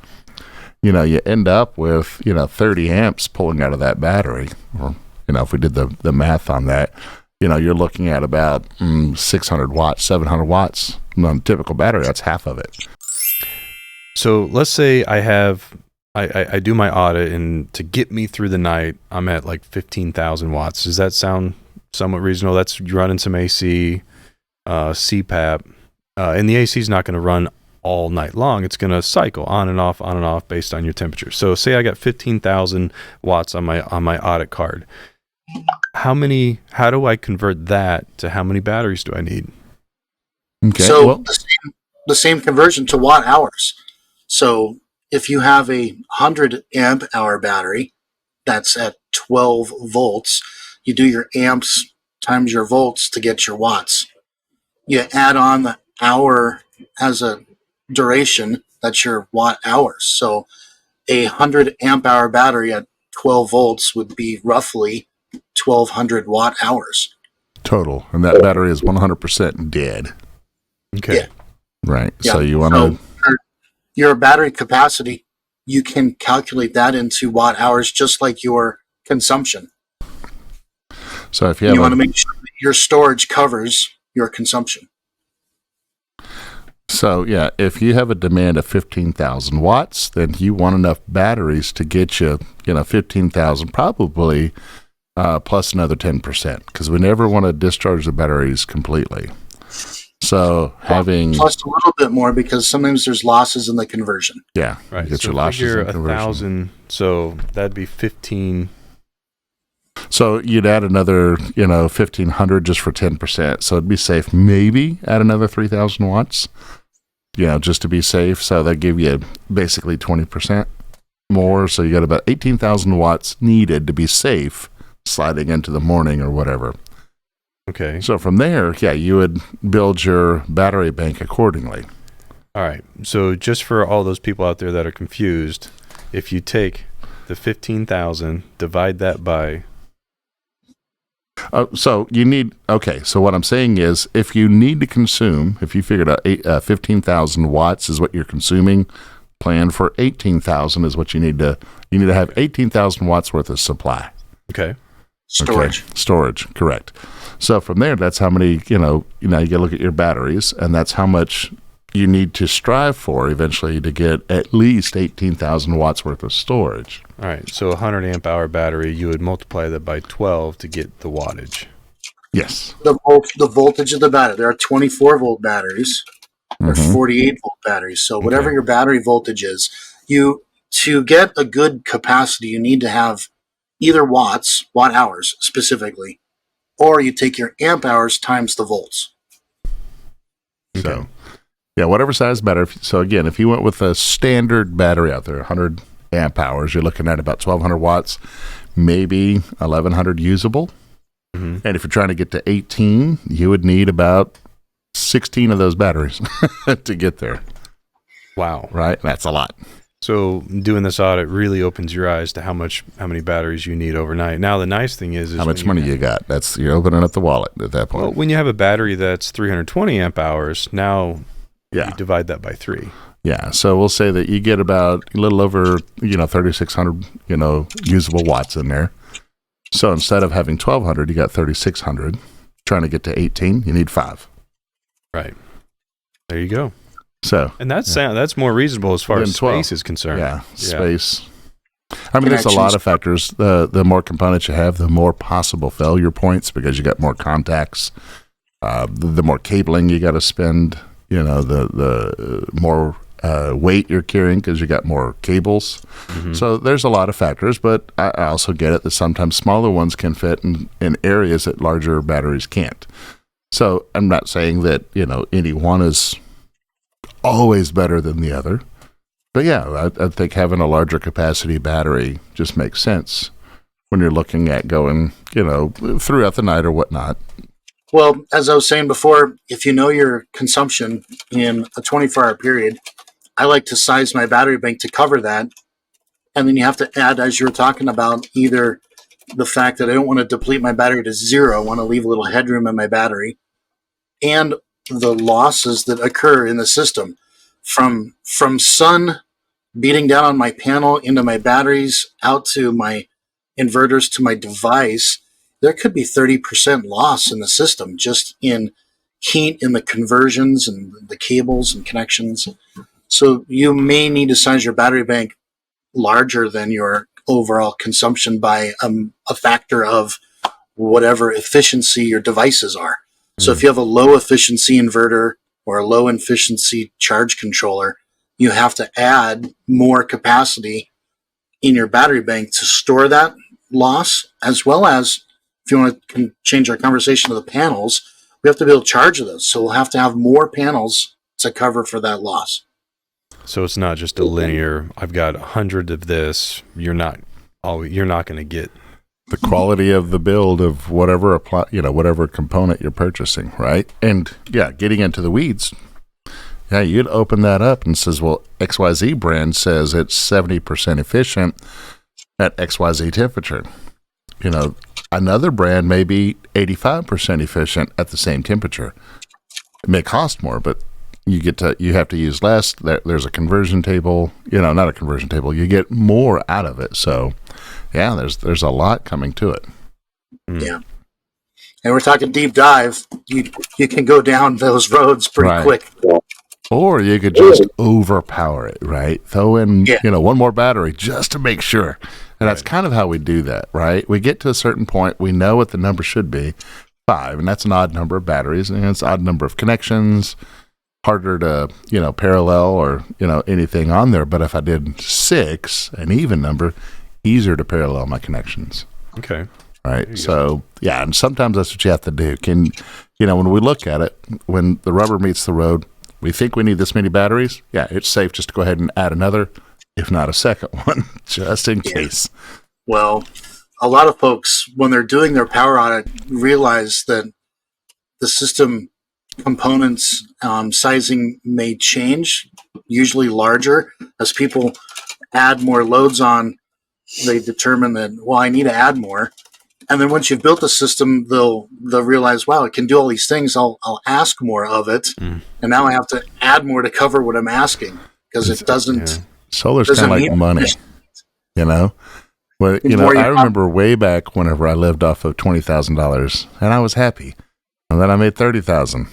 you end up with, 30 amps pulling out of that battery. Or, if we did the math on that, you're looking at about 600 watts, 700 watts on a typical battery. That's half of it. So let's say I do my audit, and to get me through the night, I'm at like 15,000 watts. Does that sound somewhat reasonable? That's running some AC, CPAP, and the AC is not going to run all night long. It's going to cycle on and off based on your temperature. So say I got 15,000 watts on my audit card. How do I convert that to how many batteries do I need? Okay. So the same conversion to watt hours. So if you have a 100 amp hour battery that's at 12 volts, you do your amps times your volts to get your watts. You add on the hour as a duration, that's your watt hours. So a 100 amp hour battery at 12 volts would be roughly 1,200 watt hours. Total. And that battery is 100% dead. Okay. Yeah. Right. Yeah. So you want to... Your battery capacity, you can calculate that into watt hours just like your consumption. So if you want to make sure that your storage covers your consumption. So, yeah, if you have a demand of 15,000 watts, then you want enough batteries to get you, 15,000 probably, plus another 10%, because we never want to discharge the batteries completely. So having... Plus a little bit more, because sometimes there's losses in the conversion. Yeah, Right. You get So your losses figure in conversion. 1,000, so that'd be 15. So you'd add another, 1,500 just for 10%. So it'd be safe. Maybe add another 3,000 watts, just to be safe. So that give you basically 20% more. So you got about 18,000 watts needed to be safe sliding into the morning or whatever. Okay. So from there, you would build your battery bank accordingly. All right. So just for all those people out there that are confused, if you take the 15,000, divide that by... So you need, so what I'm saying is, if you need to consume, if you figured out 15,000 watts is what you're consuming, plan for 18,000 is what you need to have 18,000 watts worth of supply. Okay. Storage. Okay. Storage, correct. So from there, that's how many, you got to look at your batteries, and that's how much you need to strive for eventually to get at least 18,000 watts worth of storage. All right. So a 100 amp hour battery, you would multiply that by 12 to get the wattage. Yes. The voltage of the battery. There are 24 volt batteries. There are 48 volt batteries. So whatever your battery voltage is, to get a good capacity, you need to have either watt hours specifically, or you take your amp hours times the volts. So Yeah, whatever size battery. So again, if you went with a standard battery out there, 100 amp hours, you're looking at about 1,200 watts, maybe 1,100 usable. Mm-hmm. And if you're trying to get to 18, you would need about 16 of those batteries to get there. Wow. Right? That's a lot. So doing this audit really opens your eyes to how many batteries you need overnight. Now, the nice thing is how much money you got. You're opening up the wallet at that point. Well, when you have a battery that's 320 amp hours, now you Yeah. divide that by 3. Yeah. So we'll say that you get about a little over, 3,600, usable watts in there. So instead of having 1,200, you got 3,600. Trying to get to 18, you need 5. Right. There you go. So, And that's more reasonable as far Then as 12. space is concerned. yeah, space. I mean, there's a lot Connections. of factors. The more components you have, the more possible failure points because you got more contacts. The more cabling you got to spend. The more weight you're carrying because you got more cables. Mm-hmm. So there's a lot of factors, but I also get it that sometimes smaller ones can fit in areas that larger batteries can't. So I'm not saying that, any one is always better than the other. But yeah, I think having a larger capacity battery just makes sense when you're looking at going, throughout the night or whatnot. Well, as I was saying before, if you know your consumption in a 24-hour period, I like to size my battery bank to cover that. And then you have to add, as you were talking about, either the fact that I don't want to deplete my battery to 0, I want to leave a little headroom in my battery, and the losses that occur in the system from sun beating down on my panel into my batteries out to my inverters to my device. There could be 30% loss in the system just in heat in the conversions and the cables and connections. So you may need to size your battery bank larger than your overall consumption by a factor of whatever efficiency your devices are. So if you have a low efficiency inverter or a low efficiency charge controller, you have to add more capacity in your battery bank to store that loss, as well as, if you want to change our conversation to the panels, we have to be able to charge those. So we'll have to have more panels to cover for that loss. So it's not just a linear, I've got 100 of this, you're not going to get. The quality of the build of whatever whatever component you're purchasing, right? And yeah, getting into the weeds, yeah, you'd open that up and says, well, XYZ brand says it's 70% efficient at XYZ temperature. Another brand may be 85% efficient at the same temperature. It may cost more, but you have to use less. There's a conversion table, not a conversion table. You get more out of it. So yeah, there's a lot coming to it. Yeah. And we're talking deep dive. You can go down those roads pretty Right. quick. Or you could just overpower it, right? Throw in, Yeah. one more battery just to make sure. And that's kind of how we do that, right? We get to a certain point, we know what the number should be, 5, and that's an odd number of batteries, and it's an odd number of connections, harder to, parallel or, anything on there. But if I did 6, an even number, easier to parallel my connections. Okay. Right. So, yeah, and sometimes that's what you have to do. When we look at it, when the rubber meets the road, we think we need this many batteries. Yeah, it's safe just to go ahead and add another, if not a second one, just in case. Well, a lot of folks, when they're doing their power audit, realize that the system components sizing may change, usually larger. As people add more loads on, they determine that, well, I need to add more. And then once you've built the system, they'll realize, wow, it can do all these things. I'll ask more of it. And now I have to add more to cover what I'm asking because it doesn't. Yeah. Solar's Doesn't kind of like mean- money, Well, The more you I have- remember way back whenever I lived off of $20,000, and I was happy. And then I made $30,000,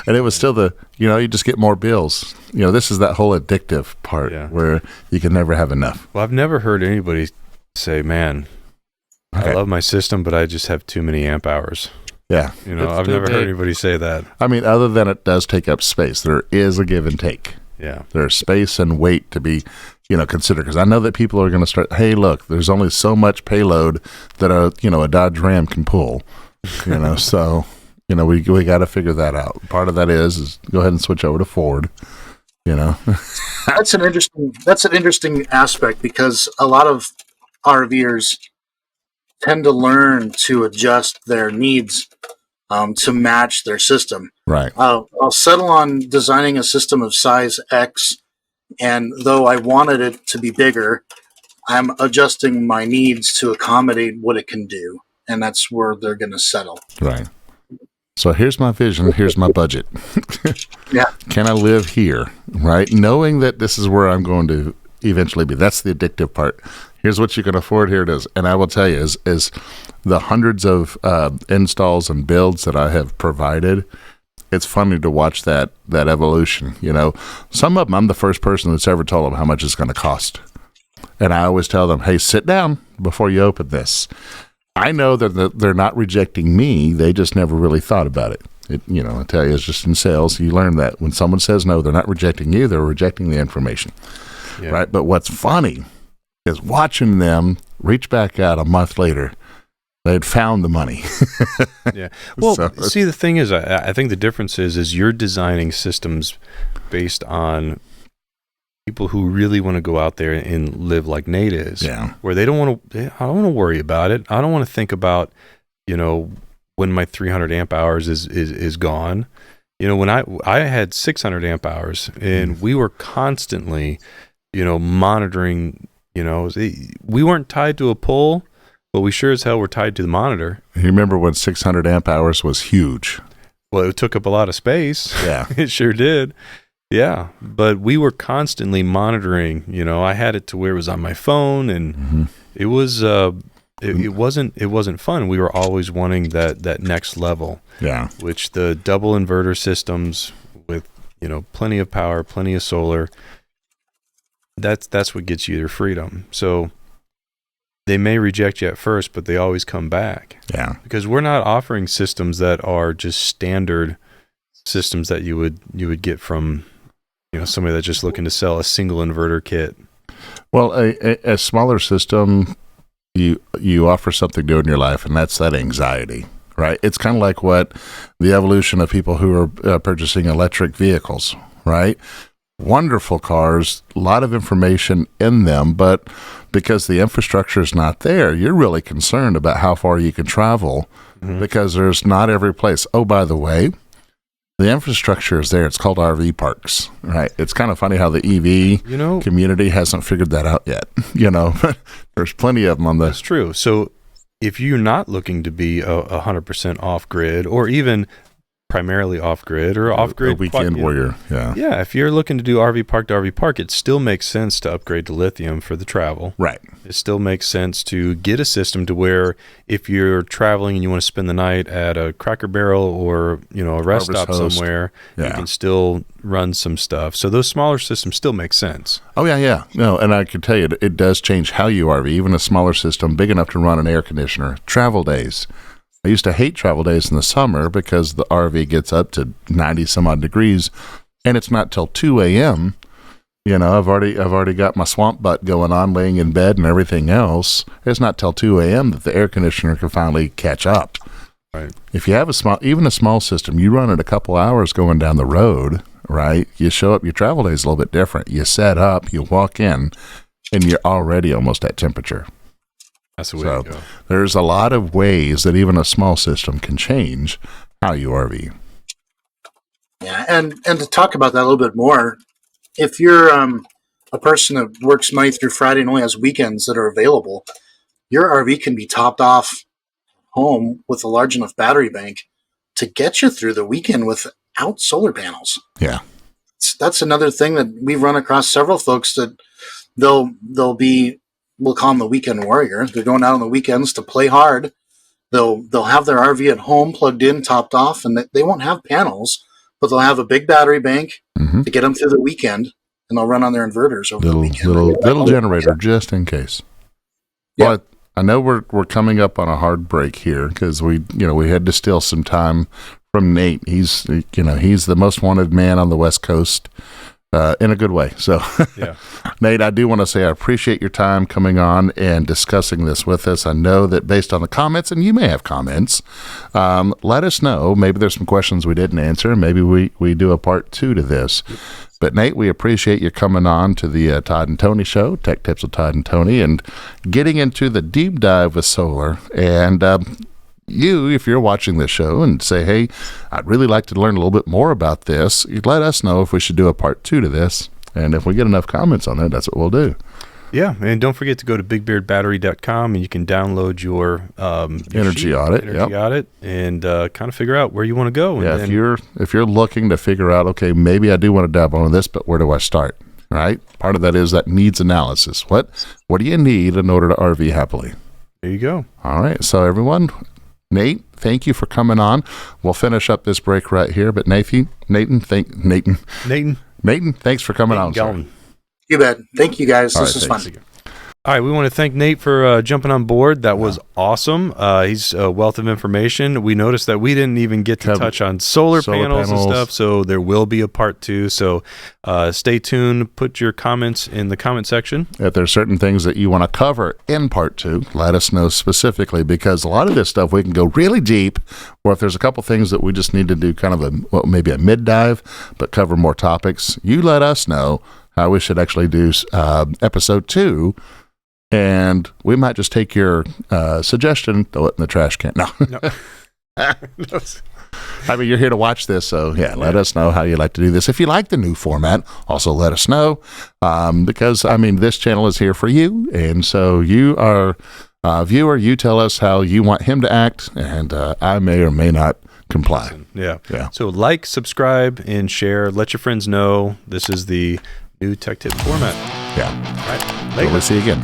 and it was still you just get more bills. This is that whole addictive part where you can never have enough. Well, I've never heard anybody say, man, Okay. I love my system, but I just have too many amp hours. Yeah. I've never heard anybody say that. I mean, other than it does take up space, there is a give and take. Yeah. There's space and weight to be, considered. Because I know that people are going to start, hey, look, there's only so much payload that a Dodge Ram can pull. So, we got to figure that out. Part of that is go ahead and switch over to Ford. That's an interesting aspect, because a lot of RVers tend to learn to adjust their needs to match their system. Right. I'll settle on designing a system of size X, and though I wanted it to be bigger, I'm adjusting my needs to accommodate what it can do, and that's where they're going to settle. Right. So here's my vision. Here's my budget. Yeah. Can I live here? Right. Knowing that this is where I'm going to eventually be. That's the addictive part. Here's what you can afford. Here it is. And I will tell you, is the hundreds of installs and builds that I have provided, it's funny to watch that evolution. Some of them, I'm the first person that's ever told them how much it's going to cost. And I always tell them, hey, sit down before you open this. I know that they're not rejecting me. They just never really thought about it. I tell you, it's just in sales. You learn that when someone says no, they're not rejecting you. They're rejecting the information. Yeah. Right. But what's funny is watching them reach back out a month later. They had found the money. Yeah. Well, see, the thing is, I think the difference is you're designing systems based on people who really want to go out there and live like Nate is. Yeah. Where I don't want to worry about it. I don't want to think about, when my 300 amp hours is gone. When I had 600 amp hours, and we were constantly, monitoring. We weren't tied to a pole, but we sure as hell were tied to the monitor. You remember when 600 amp hours was huge? Well, it took up a lot of space. Yeah. It sure did. Yeah. But we were constantly monitoring. I had it to where it was on my phone, and it was it wasn't fun. We were always wanting that next level. Yeah. Which the double inverter systems with, plenty of power, plenty of solar, that's what gets you their freedom. So they may reject you at first, but they always come back. Yeah. Because we're not offering systems that are just standard systems that you would get from, somebody that's just looking to sell a single inverter kit. Well, a smaller system, you offer something new in your life, and that's that anxiety, right? It's kind of like what the evolution of people who are purchasing electric vehicles, right? Wonderful cars, a lot of information in them, but because the infrastructure is not there, you're really concerned about how far you can travel because there's not every place. Oh, by the way, the infrastructure is there. It's called RV parks, right? It's kind of funny how the EV community hasn't figured that out yet. There's plenty of them on the... That's true. So if you're not looking to be 100% off-grid, or even primarily off-grid or off-grid... A weekend warrior, yeah. Yeah, if you're looking to do RV park to RV park, it still makes sense to upgrade to lithium for the travel. Right. It still makes sense to get a system to where if you're traveling and you want to spend the night at a Cracker Barrel or, a rest stop somewhere, you can still run some stuff. So those smaller systems still make sense. Oh, yeah. No, and I can tell you, it does change how you RV. Even a smaller system, big enough to run an air conditioner. Travel days. I used to hate travel days in the summer because the RV gets up to 90 some odd degrees, and it's not till 2 a.m. I've already got my swamp butt going on, laying in bed and everything else. It's not till 2 a.m. that the air conditioner can finally catch up. Right. If you have even a small system, you run it a couple hours going down the road, right? You show up, your travel day is a little bit different. You set up, you walk in, and you're already almost at temperature. That's the way to go. There's a lot of ways that even a small system can change how you RV. Yeah, and to talk about that a little bit more, if you're a person that works Monday through Friday and only has weekends that are available, your RV can be topped off home with a large enough battery bank to get you through the weekend without solar panels. Yeah. That's another thing that we've run across several folks that they'll be, we'll call them the weekend warrior. They're going out on the weekends to play hard. They'll have their RV at home plugged in, topped off, and they won't have panels, but they'll have a big battery bank to get them through the weekend, and they'll run on their inverters over the weekend. Little generator just in case. Yeah. But I know we're coming up on a hard break here because we had to steal some time from Nate. He's the most wanted man on the West Coast. in a good way. So, Yeah. Nate, I do want to say I appreciate your time coming on and discussing this with us. I know that based on the comments, and you may have comments, let us know. Maybe there's some questions we didn't answer. Maybe we do a part 2 to this. But, Nate, we appreciate you coming on to the Todd and Tony Show, Tech Tips with Todd and Tony, and getting into the deep dive with solar. And you, if you're watching this show and say, hey, I'd really like to learn a little bit more about this, you'd let us know if we should do a part 2 to this. And if we get enough comments on it, that's what we'll do. Yeah, and don't forget to go to bigbeardbattery.com and you can download your Energy audit, audit, and kind of figure out where you want to go. Yeah, and if you're looking to figure out, okay, maybe I do want to dabble on this, but where do I start? Right? Part of that is that needs analysis. What do you need in order to RV happily? There you go. All right. So everyone, Nate, thank you for coming on. We'll finish up this break right here. But Nathan, thanks for coming on. Sir. You bet. Thank you, guys. This was fun. All right, we want to thank Nate for jumping on board. That was awesome. He's a wealth of information. We noticed that we didn't even get to touch on solar panels and stuff, so there will be a part 2. So stay tuned. Put your comments in the comment section. If there's certain things that you want to cover in part 2, let us know specifically, because a lot of this stuff we can go really deep, or if there's a couple things that we just need to do kind of maybe a mid-dive, but cover more topics, you let us know how we should actually do episode 2. And we might just take your suggestion, throw it in the trash can. No. I mean, you're here to watch this, so let us know how you like to do this. If you like the new format, also let us know, because, I mean, this channel is here for you, and so you are a viewer, you tell us how you want him to act, and I may or may not comply. Yeah. So like, subscribe, and share. Let your friends know this is the new Tech Tip format. Yeah. All right. Later. We'll see you again.